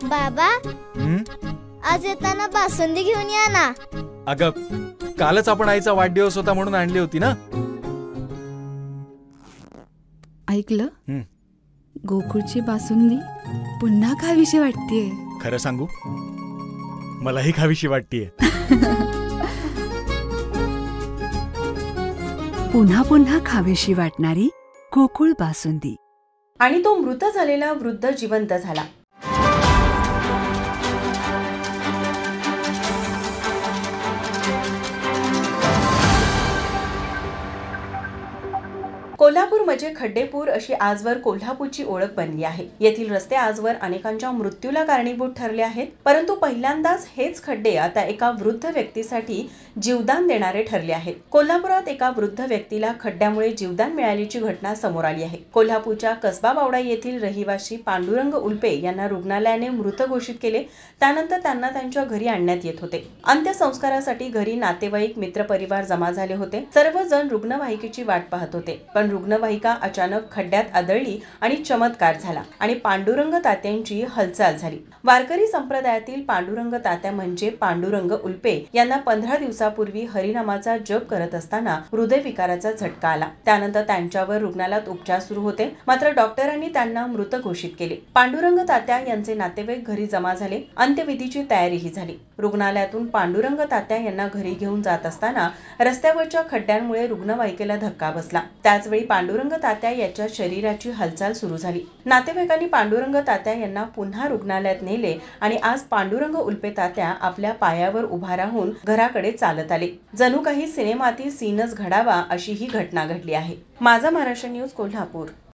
बाबा, हं? आज येताना बासुंदी घेऊन या ना. अगं, कालच आपण आईचा वाढदिवस होता म्हणून आणली होती ना. ऐकलं? हं. गोकुळची बासुंदी पुन्हा खावीशी वाटतेय. खरं सांगू, मलाही खावीशी वाटतीये. पुन्हा पुन्हा खावीशी वाटणारी गोकुळ बासुंदी. आणि तो मृत झालेला वृद्ध जिवंत झाला. कोल्हापूर म्हणजे खड्डेपूर अशी आजवर कोल्हापूरची ओळख बनली आहे. येथील रस्ते आजवर अनेकांच्या मृत्यूला कारणीभूत ठरले आहेत. परंतु पहिल्यांदाच हेच खड्डे आता एका वृद्ध व्यक्तीसाठी जीवदान देणारे ठरले आहेत. कोल्हापुरात एका वृद्ध व्यक्तीला खड्ड्यामुळे जीवदान मिळाल्याची घटना समोर आली आहे. कोल्हापूरच्या कसबा बावडा येथील रहिवासी पांडुरंग उल्पे यांना रुग्णालयाने मृत घोषित केले. त्यानंतर त्यांना त्यांच्या घरी आणण्यात येत होते. अंत्यसंस्कारासाठी घरी नातेवाईक, मित्रपरिवार जमा झाले होते. सर्वजण रुग्णवाहिकेची वाट पाहत होते. पण रुग्णवाहिका अचानक खड्ड्यात आदळली आणि चमत्कार झाला आणि पांडुरंग तात्यांची हालचाल झाली. वारकरी संप्रदायातील पांडुरंग तात्या म्हणजे पांडुरंग उल्पे यांना 15 दिवसापूर्वी हरिनामाचा जप करत असताना हृदयविकाराचा झटका आला. त्यानंतर त्यांच्यावर रुग्णालयात उपचार सुरू होते. मात्र डॉक्टरांनी त्यांना मृत घोषित केले. पांडुरंग तात्या यांचे नातेवाईक घरी जमा झाले. अंत्यविधीची तयारीही झाली. रुग्णालयातून पांडुरंग तात्या यांना घरी घेऊन जात असताना रस्त्यावरच्या खड्ड्यांमुळे रुग्णवाहिकेला धक्का बसला. त्याचवेळी पांडुरंग तात्या याच्या शरीराची हालचाल सुरू झाली. नातेवाईकांनी पांडुरंग तात्या यांना पुन्हा रुग्णालयात नेले आणि आज पांडुरंग उल्पे तात्या आपल्या पायावर उभा राहून घराकडे चालत आले. जणू काही सिनेमातील सीनच घडावा अशी ही घटना घडली आहे. माझा महाराष्ट्र न्यूज, कोल्हापूर.